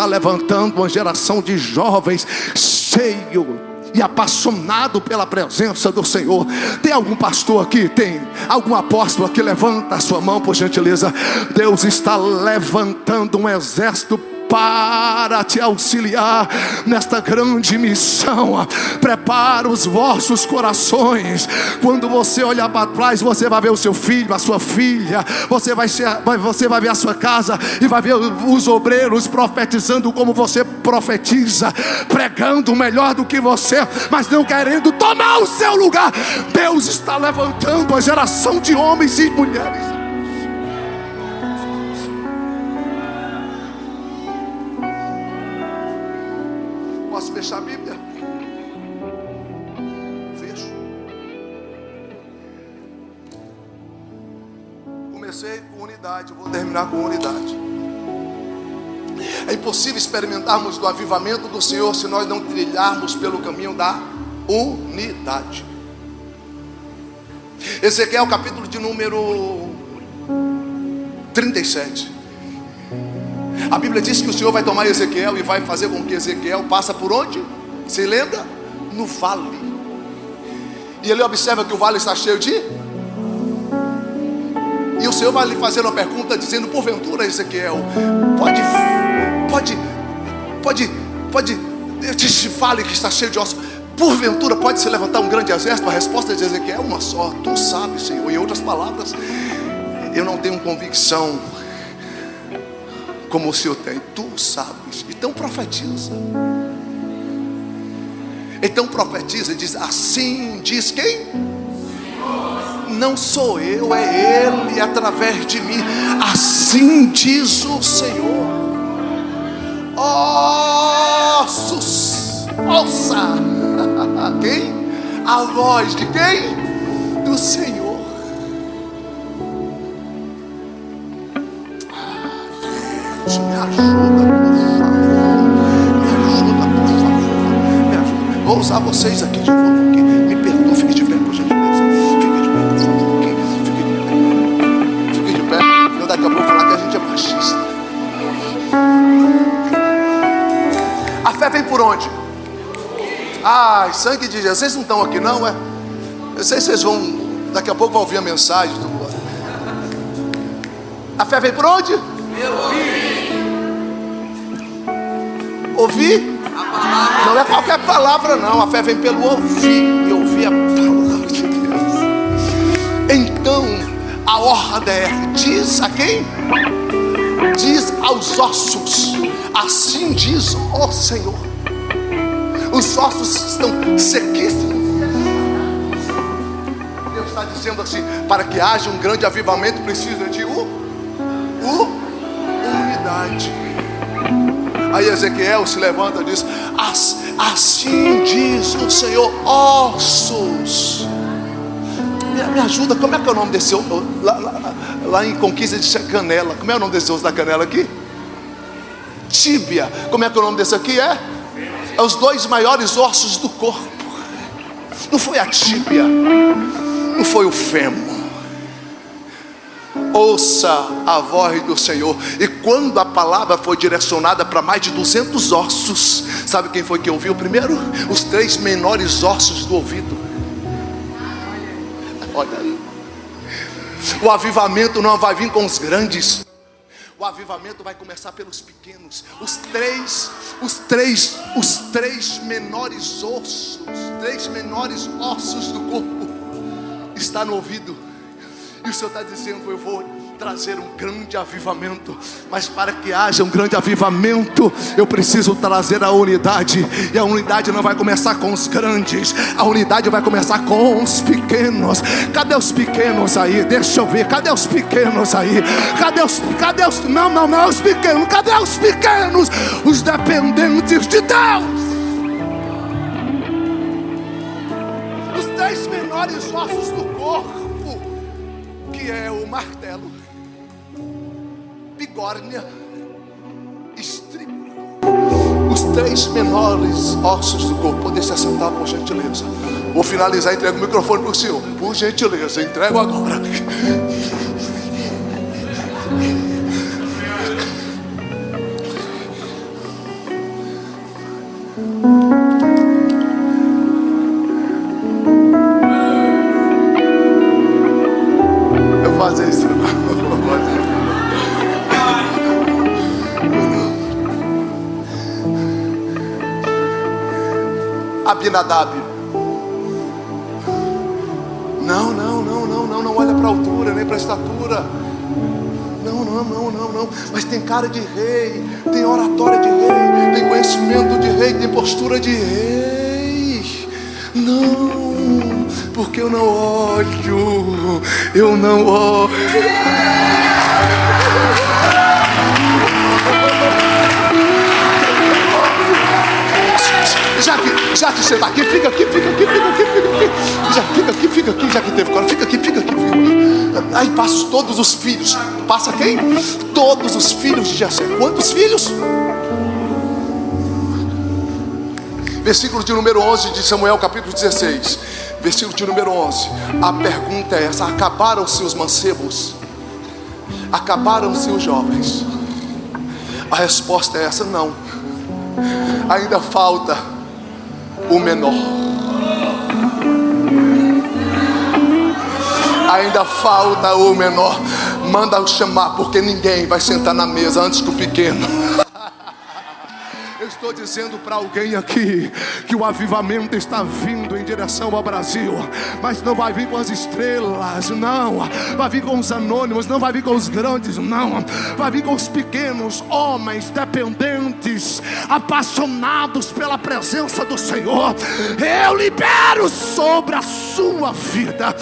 levantando uma geração de jovens cheio e apaixonado pela presença do Senhor. Tem algum pastor aqui? Tem algum apóstolo aqui? Levanta a sua mão, por gentileza. Deus está levantando um exército para te auxiliar nesta grande missão. Prepara os vossos corações. Quando você olhar para trás, você vai ver o seu filho, a sua filha. Você vai ver a sua casa e vai ver os obreiros profetizando como você profetiza, pregando melhor do que você, mas não querendo tomar o seu lugar. Deus está levantando a geração de homens e mulheres. Posso fechar a Bíblia? Fecho. Comecei com unidade, vou terminar com unidade. É impossível experimentarmos do avivamento do Senhor se nós não trilharmos pelo caminho da unidade. Ezequiel, capítulo de número 37. A Bíblia diz que o Senhor vai tomar Ezequiel e vai fazer com que Ezequiel passe por onde? Se lembra? No vale. E ele observa que o vale está cheio de... E o Senhor vai lhe fazer uma pergunta dizendo: porventura, Ezequiel, pode, este vale que está cheio de ossos, porventura pode se levantar um grande exército? A resposta de Ezequiel é uma só: tu sabes, Senhor. Em outras palavras, eu não tenho convicção como o Senhor tem, tu sabes. Então profetiza. Então profetiza e diz: assim diz quem? Não sou eu, é Ele através de mim. Assim diz o Senhor. Ossos, ouça. Quem? A voz de quem? Do Senhor. Deus, me ajuda, por favor. Me ajuda, por favor. Me ajuda. Vou usar vocês aqui de novo. Me perdoe, fique de pé, por gentileza. Fique de pé, por favor. Fique de pé. Fique de pé. Eu daqui a pouco vou falar que a gente é machista. A fé vem por onde? Ai, sangue de Jesus. Vocês não estão aqui não, é? Eu sei que vocês vão, daqui a pouco vão ouvir a mensagem. A fé vem por onde? Ouvir? Não é qualquer palavra não. A fé vem pelo ouvir. E ouvir a palavra de Deus. Então a ordem é: diz a quem? Diz aos ossos: assim diz o Senhor. Os ossos estão sequíssimos. Deus está dizendo assim: para que haja um grande avivamento precisa de unidade. Aí Ezequiel se levanta e diz: assim diz o Senhor, ossos. Me ajuda, como é que é o nome desse osso? Lá em Conquista de Canela. Como é o nome desse osso da canela aqui? Tíbia. Como é que é o nome desse aqui? É os dois maiores ossos do corpo. Não foi a tíbia, não foi o fêmur. Ouça a voz do Senhor. E quando a palavra foi direcionada para mais de 200 ossos, sabe quem foi que ouviu primeiro? Os 3 menores ossos do ouvido. Olha aí. O avivamento não vai vir com os grandes. O avivamento vai começar pelos pequenos. Os três menores ossos, os 3 menores ossos do corpo está no ouvido. E o Senhor está dizendo: eu vou trazer um grande avivamento. Mas para que haja um grande avivamento, eu preciso trazer a unidade. E a unidade não vai começar com os grandes. A unidade vai começar com os pequenos. Cadê os pequenos aí? Deixa eu ver. Cadê os pequenos aí? Cadê os não, os pequenos. Cadê os pequenos? Os dependentes de Deus. Os 3 menores ossos do corpo, que é o martelo, bigórnia, estribo. Os 3 menores ossos do corpo. Poder se assentar, por gentileza. Vou finalizar, entrego o microfone para o senhor. Por gentileza, entrego agora. fazer isso. Abinadab. Não olha para a altura, nem para a estatura. Não. Mas tem cara de rei, tem oratória de rei, tem conhecimento de rei, tem postura de rei. Não, porque eu não olho. Já que você está aqui, fica aqui. Já fica aqui, já que teve coragem, fica aqui. Aí passa todos os filhos. Passa quem? Todos os filhos de Jessé. Quantos filhos? Versículo de número 11 de Samuel, capítulo 16. Versículo de número 11. A pergunta é essa: acabaram-se os mancebos? Acabaram-se os jovens? A resposta é essa: não. Ainda falta o menor. Ainda falta o menor. Manda chamar, porque ninguém vai sentar na mesa antes que o pequeno. Eu estou dizendo para alguém aqui que o avivamento está vindo em direção ao Brasil, mas não vai vir com as estrelas, não. Vai vir com os anônimos, não vai vir com os grandes, não. Vai vir com os pequenos, homens dependentes, apaixonados pela presença do Senhor. Eu libero sobre a sua vida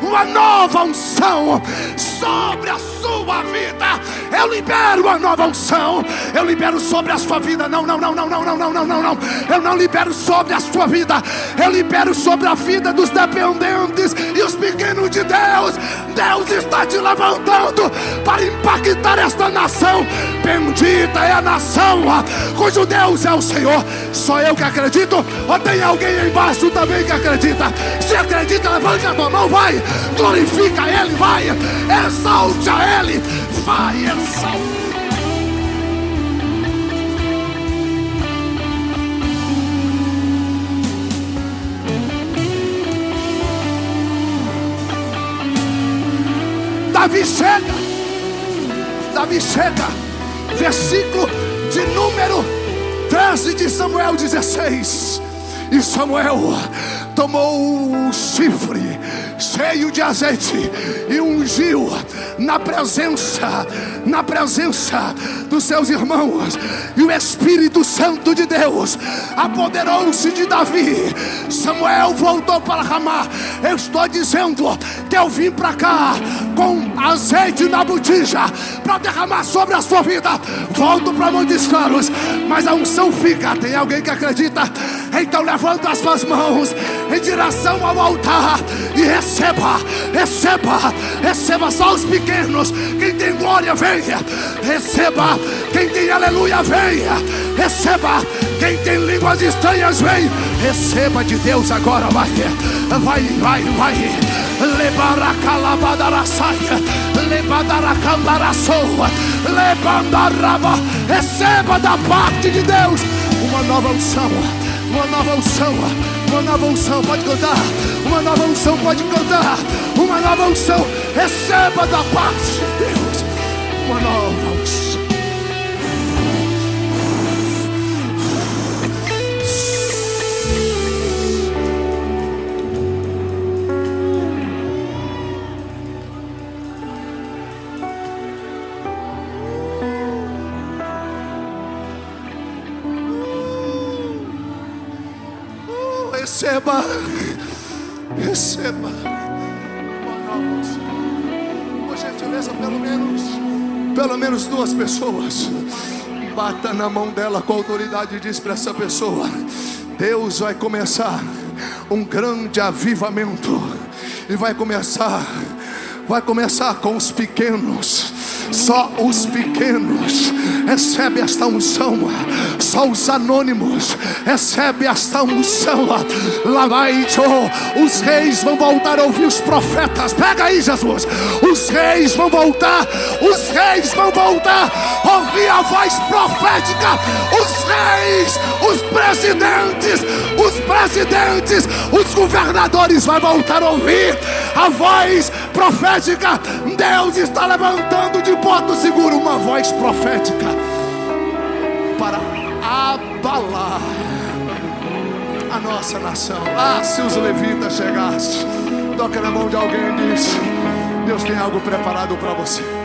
uma nova unção sobre a sua vida. Eu libero uma nova unção. Eu libero sobre a sua vida. Não. Eu não libero sobre a sua vida. Eu libero sobre a vida dos dependentes e os pequenos de Deus. Deus está te levantando para impactar esta nação. Bendita é a nação cujo Deus é o Senhor. Só eu que acredito? Ou tem alguém aí embaixo também que acredita? Se acredita, levante a tua mão, vai. Glorifica Ele, vai. Exalte a Ele, vai, exalte. Davi chega, versículo de número 13 de Samuel 16. E Samuel tomou o chifre cheio de azeite e ungiu na presença dos seus irmãos. E o Espírito Santo de Deus apoderou-se de Davi. Samuel voltou para Ramá. Eu estou dizendo que eu vim para cá com azeite na botija para derramar sobre a sua vida. Volto para Montes Claros, mas a unção fica. Tem alguém que acredita? Então levanta as suas mãos em direção ao altar e receba só os pequenos. Quem tem glória, venha. Receba. Quem tem aleluia, venha. Receba. Quem tem línguas estranhas, vem. Receba de Deus agora, vai. Lebaracalabadarassaia, lebadaracambaraçoa, lebandaraba. Receba da parte de Deus uma nova unção. Uma nova unção, pode cantar. Uma nova unção, pode cantar. Uma nova unção, receba da parte de Deus. Uma nova unção. Receba uma nova unção. Por gentileza, pelo menos duas pessoas. Bata na mão dela com autoridade e diz para essa pessoa: Deus vai começar um grande avivamento. E vai começar com os pequenos. Só os pequenos recebem esta unção. Só os anônimos recebem esta unção. Lá vai, os reis vão voltar a ouvir os profetas. Pega aí, Jesus. Os reis vão voltar a ouvir a voz profética. Os reis, os presidentes, os governadores vão voltar a ouvir a voz profética. Deus está levantando de Porto Seguro uma voz profética para abalar a nossa nação. Ah, se os levitas chegassem, toca na mão de alguém e diz: Deus tem algo preparado para você.